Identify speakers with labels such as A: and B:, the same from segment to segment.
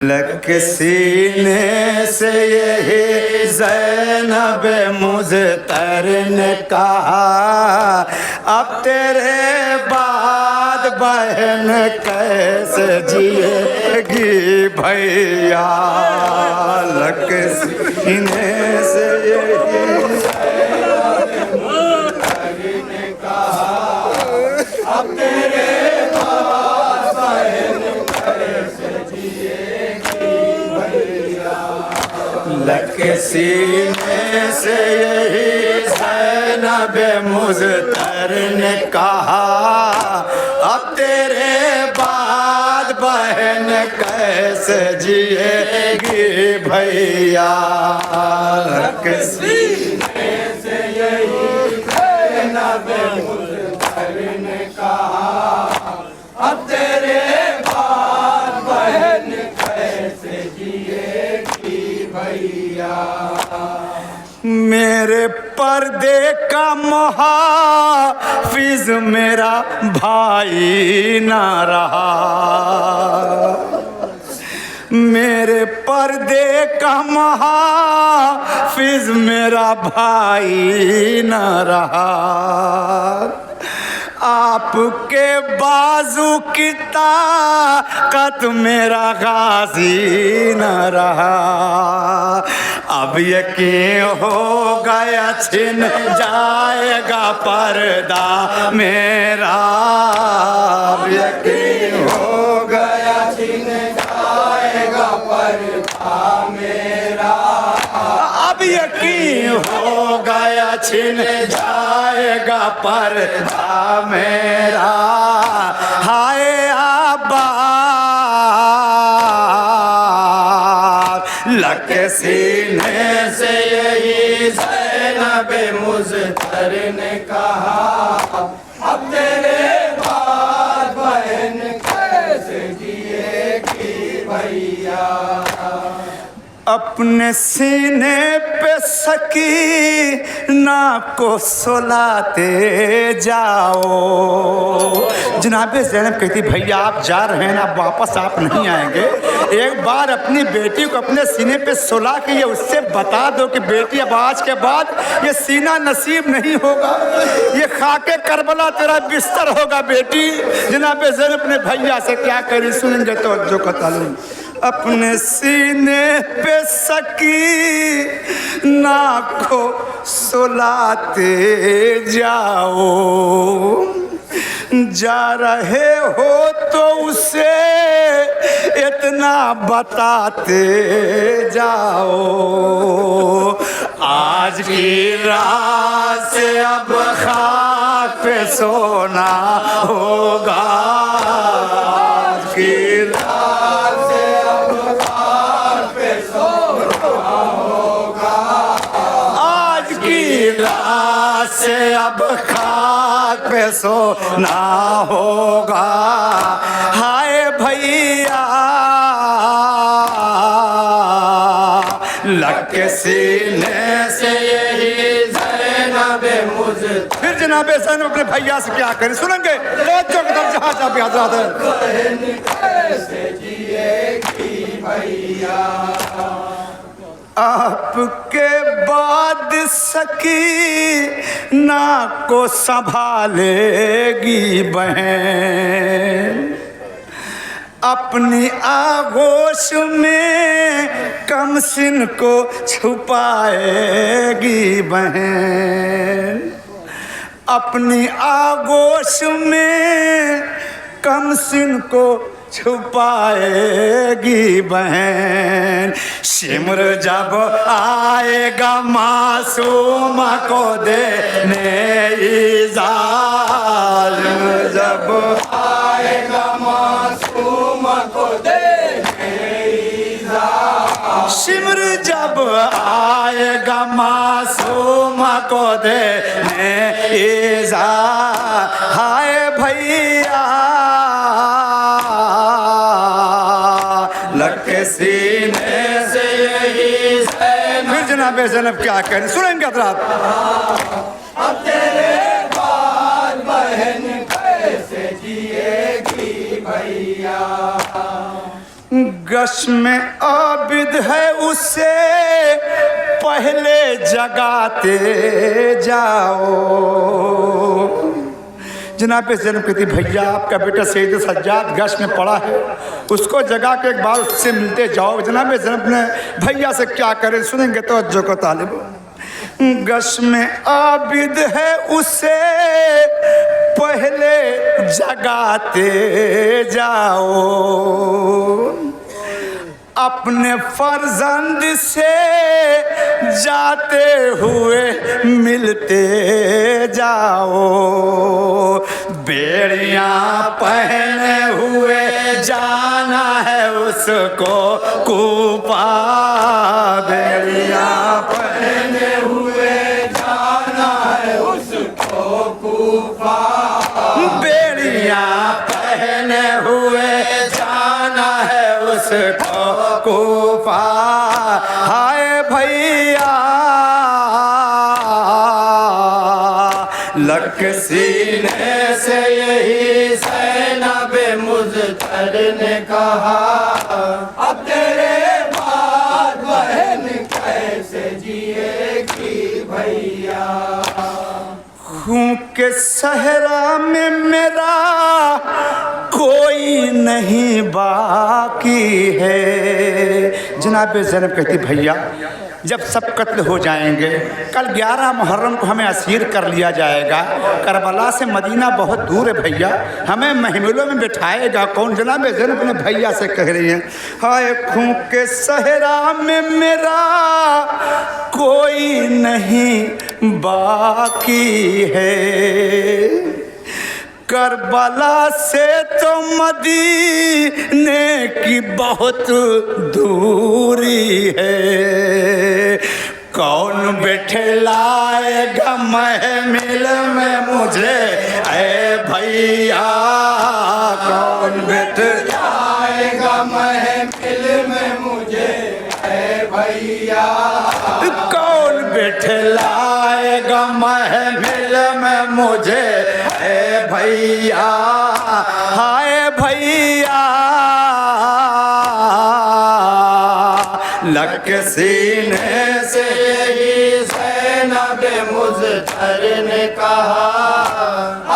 A: लग सीने से यही ज़ैनब मुज़्तर ने कहा, अब तेरे बाद बहन कैसे जिएगी भैया। लग सीने से यही ज़ैनब मुज़्तर ने कहा, अब तेरे बाद बहन कैसे लग सीने से यही ज़ैनब मुज़्तर ने कहा, अब तेरे बाद बहन कैसे जिएगी भैया। लग सीने से यही ज़ैनब मुज़्तर ने कहा, अब तेरे बाद बहन कैसे जिएगी भैया। मेरे पर्दे का मुहाफिज मेरा भाई ना रहा, मेरे पर्दे का मुहाफिज मेरा भाई ना रहा, आपके बाजू की ताकत मेरा गाजी न रहा। अब यकीन हो गया छिन जाएगा पर्दा मेरा, अब यकीन हो गया छिन जाएगा पर्दा मेरा, अब यकीन हो गया छिन जाएगा पर्दा मेरा। हाय अब्बास लग सीने से यही ज़ैनब मुज़्तर ने कहा, अब तेरे बाद बहन कैसे जिएगी भैया। अपने सीने पे सकीना को सुलाते जाओ। जनाबे ज़ैनब कहती, भैया आप जा रहे हैं ना, वापस आप नहीं आएंगे, एक बार अपनी बेटी को अपने सीने पे सुला के ये उससे बता दो कि बेटी अब आज के बाद ये सीना नसीब नहीं होगा, ये खाके करबला तेरा बिस्तर होगा बेटी। जनाबे ज़ैनब अपने भैया से क्या करी, सुनेंगे तो जो कतालूं। अपने सीने पे सकीना को सुलाते जाओ, जा रहे हो तो उसे इतना बताते जाओ, आज की रात से अब खाक पे सोना होगा, आज की रात से अब खाक पे सोना होगा, आज की रात से अब खाक पे सोना होगा। हाय भैया लग सीने से यही ज़ैनब मुझे। फिर जनाबे ज़ैनब अपने भैया से क्या करें, सुनेंगे तो जहाँ जहाँ भी हज़रत है। कैसे जिएगी भैया, आपके बाद सकीना को संभालेगी बहन, अपनी आगोश में कमसिन को छुपाएगी बहन, अपनी आगोश में कमसिन को छुपाएगी बहन। शिमर जब आएगा मासूम को देने इजाज़, जब आएगा मासूम को देने इजाज़, शिमर जब आएगा मासूम को देने इजाज़। हाय भैया लग सीने से यही ज़ैनब। फिर जनाबे ज़ैनब क्या करें, सुनेंगे हज़रात। अब तेरे बाद बहन कैसे जिएगी भैया। गश में आबिद है उसे पहले जगाते जाओ। जनाब जन्म कहती भैया आपका बेटा सैयद सज्जाद गश में पड़ा है, उसको जगा के एक बार उससे मिलते जाओ। जनाब जन्म ने भैया से क्या करें, सुनेंगे तो जो को तालिब। गश में आबिद है उसे पहले जगाते जाओ, अपने फर्जंद से जाते हुए मिलते जाओ। बेड़ियां पहने हुए जाना है उसको कूपा, बेड़ियां पहने हुए जाना है उसको कूपा, बेड़ियां पहने हुए जाना है उसको कूफा। हाय भैया लग सीने से यही ज़ैनब मुज़्तर ने कहा, अब तेरे बाद बहन कैसे जिएगी भैया। हूँ के सहरा में मेरा कोई नहीं बाकी है। जनाब ज़ैनब कहती भैया जब सब कत्ल हो जाएंगे, कल 11 मुहर्रम को हमें असीर कर लिया जाएगा। करबला से मदीना बहुत दूर है भैया, हमें महमिलों में बिठाएगा कौन। जनाब ज़ैनब अपने भैया से कह रही हैं, हाय खूं के सहरा में मेरा कोई नहीं बाकी है। करबला से तो मदीने की बहुत दूरी है, कौन बैठलाएगा महमिल में मुझे ऐ भैया, कौन बैठलाएगा महमिल में मुझे ऐ भैया, कौन बैठलाएगा महमिल में मुझे ऐ भैया। हाय भैया लग सीने से ही ज़ैनब मुज़्तर ने कहा,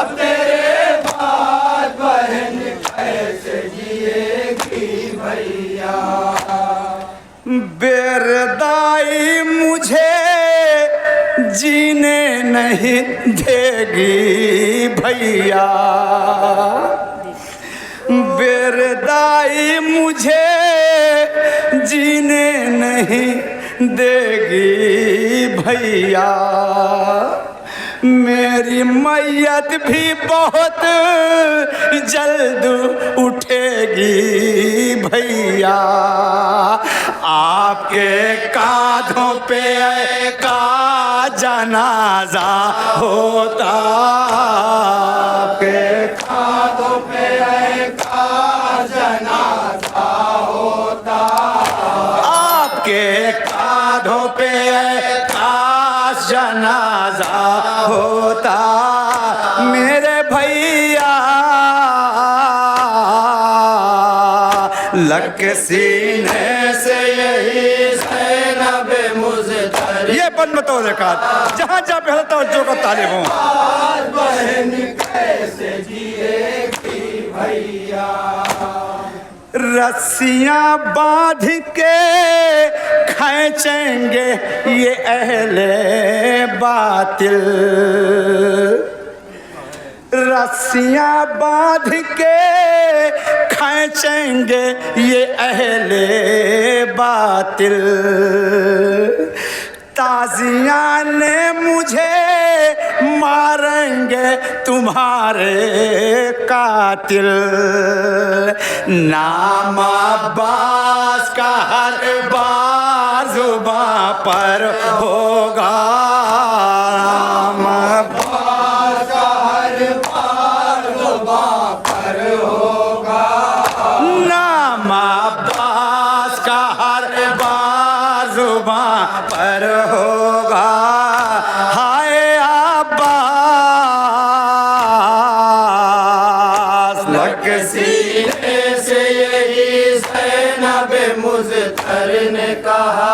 A: अब तेरे बाद बहन कैसे जिएगी भैया। बेरदाई मुझे जीने नहीं देगी भैया, बेरदाई मुझे जीने नहीं देगी भैया। मेरी मैयत भी बहुत जल्द उठेगी भैया, आपके कांधों पे का जनाजा होता, आपके कांधों पे का जनाजा होता, आपके कांधों पे का जनाजा होता। मेरे भैया लग सीने से यही ज़ैनब मुज़्तर, ये बन तो देखा जहाँ जहाँ पहले तवज्जो का तालिब हूँ। बहन कैसे जिएगी भैया, रस्सियाँ बांध के खींचेंगे ये अहले बातिल, रस्सियाँ बांध के खींचेंगे ये अहले बातिल। ताज़ियाँ ने मुझे मारेंगे तुम्हारे कातिल, नाम अब्बास का हर बार ज़ुबां पर होगा, नाम अब्बास का हर बार ज़ुबां पर होगा, नाम अब्बास का हर बार ज़ुबां पर होगा। हाय अब्बास लग सीने से यही ज़ैनब
B: ने कहा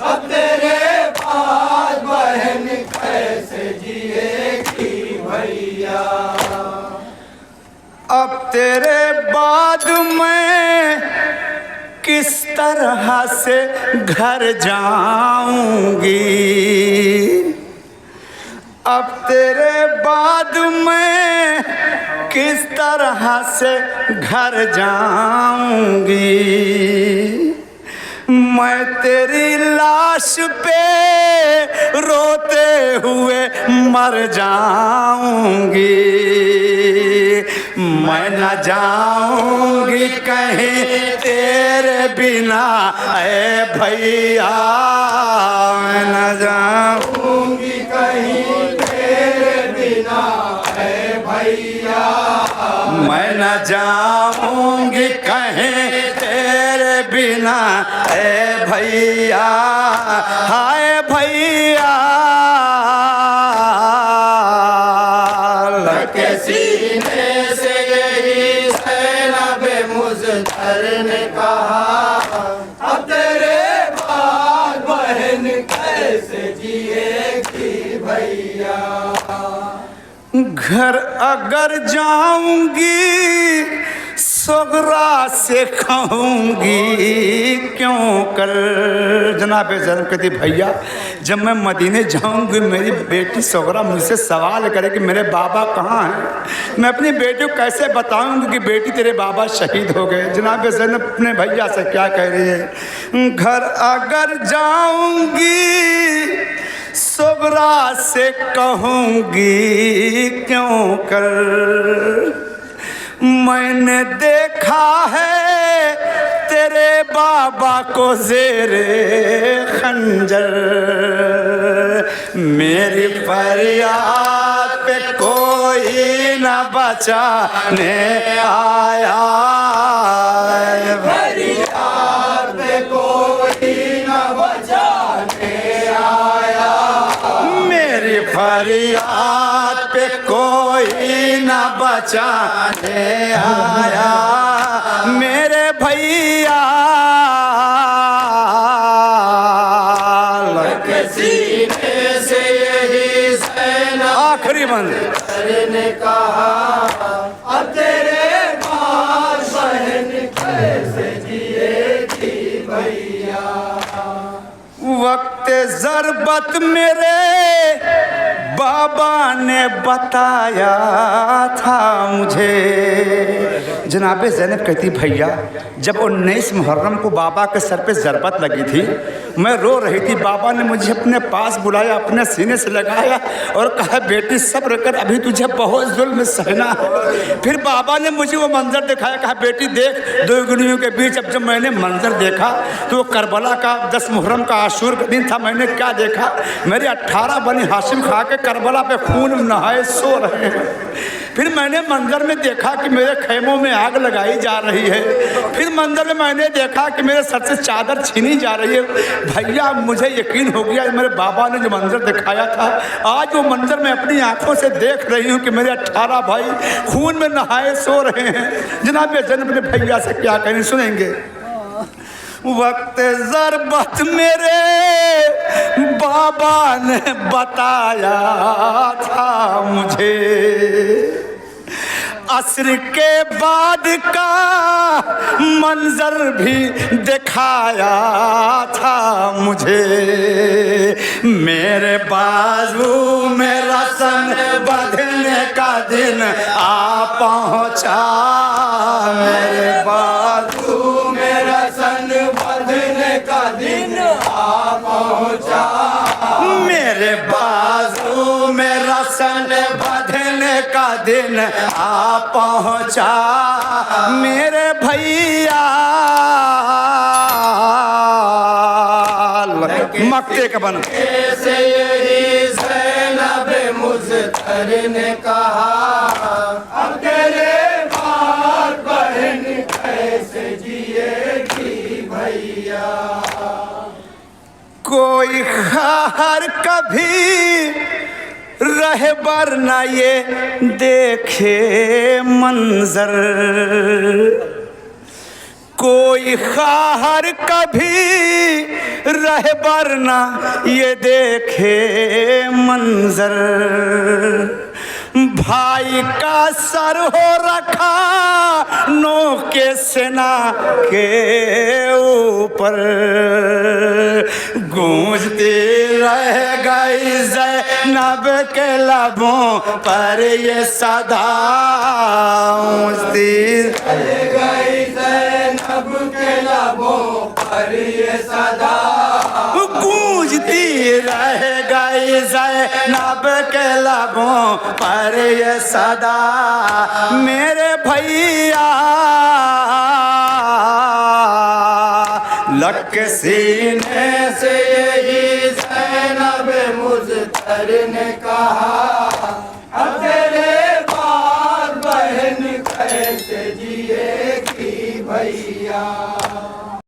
B: अब तेरे बाद बहन कैसे जिएगी भैया।
A: अब तेरे बाद मैं किस तरह से घर जाऊंगी, अब तेरे बाद मैं किस तरह से घर जाऊंगी। मैं तेरी लाश पे रोते हुए मर जाऊंगी। मैं न जाऊंगी कहीं तेरे बिना ऐ भैया, मैं न जाऊंगी
B: कहीं तेरे बिना है भैया।
A: मैं न जाऊंगी कहीं तेरे बिना ऐ भैया, हाय भैया।
B: के सीने से यही ज़ैनब मुज़्फ़र ने कहा अब तेरे बाद बहन कैसे जिएगी भैया।
A: घर अगर जाऊंगी सोगरा से कहूंगी क्यों कर। जनाब ज़ैनब कहती भैया जब मैं मदीने जाऊंगी मेरी बेटी सोगरा मुझसे सवाल करे कि मेरे बाबा कहाँ हैं, मैं अपनी बेटी को कैसे बताऊंगी कि बेटी तेरे बाबा शहीद हो गए। जनाब ज़ैनब अपने भैया से क्या कह रही है, घर अगर जाऊंगी सोगरा से कहूंगी क्यों कर। मैंने देखा है तेरे बाबा को ज़ेरे खंजर, मेरी फरियाद पे कोई न बचाने आया।
B: फरियाद पे कोई न बचाने आया।
A: मेरी फरियाद पे कोई न बचाने आया। मेरे भैया
B: के सीने से यही ज़ैनब
A: आखिरी मंजिल
B: ने कहा अब तेरे बाद बहन कैसे जिएगी भैया।
A: वक्त ज़रबत मेरे बाबा ने बताया था मुझे। जनाब ज़ैनब कहती भैया जब 19 मुहर्रम को बाबा के सर पे ज़रबत लगी थी मैं रो रही थी, बाबा ने मुझे अपने पास बुलाया, अपने सीने से लगाया और कहा बेटी सब्र कर अभी तुझे बहुत जुल्म सहना है। फिर बाबा ने मुझे वो मंजर दिखाया, कहा बेटी देख दो गुनियों के बीच। अब जब मैंने मंजर देखा तो वो करबला का 10 मुहर्रम का आशूर का दिन था। मैंने क्या देखा, मेरे 18 बनी हाशिम खा के करबला पे खून नहाए सो रहे हैं। फिर मैंने मंजर में देखा कि मेरे खेमों में आग लगाई जा रही है। फिर मंजर में मैंने देखा कि मेरे सर से चादर छीनी जा रही है। भैया मुझे यकीन हो गया मेरे बाबा ने जो मंजर दिखाया था आज वो मंजर मैं अपनी आंखों से देख रही हूँ कि मेरे 18 भाई खून में नहाए सो रहे हैं। जनाब ज़ैनब ने भैया से क्या कहें सुनेंगे। वक्त ज़रबत मेरे बाबा ने बताया था मुझे, असर के बाद का मंजर भी दिखाया था मुझे। मेरे बाजू में रसन बंधने का दिन आ पहुँचा। मेरे बाजू में रसन बंधने का दिन आ पहुँचा। मेरे बाजू में रसन बंधने का दिन आ पहुँचा। मेरे भैया मक्के का बन
B: से यही ज़ैनब मुज़्फ़र ने कहा अब तेरे बाद बहन कैसे जिएगी भैया।
A: कोई खैर कभी रहबर न ये देखे मंजर, कोई खाहर कभी रहबर ना ये देखे मंजर, भाई का सर हो रखा नो के सेना के ऊपर, गूंजती रह गई ज़ैनब के लबों पर ये सदा, गूंजती
B: रह गई ज़ैनब के लबों पर ये सदा,
A: गूंजती रह गई ज़ैनब के लबों पर ये सदा। मेरे भैया लग के सीने
B: से यही ज़ैनब मुज़्फ़र ने कहा, अब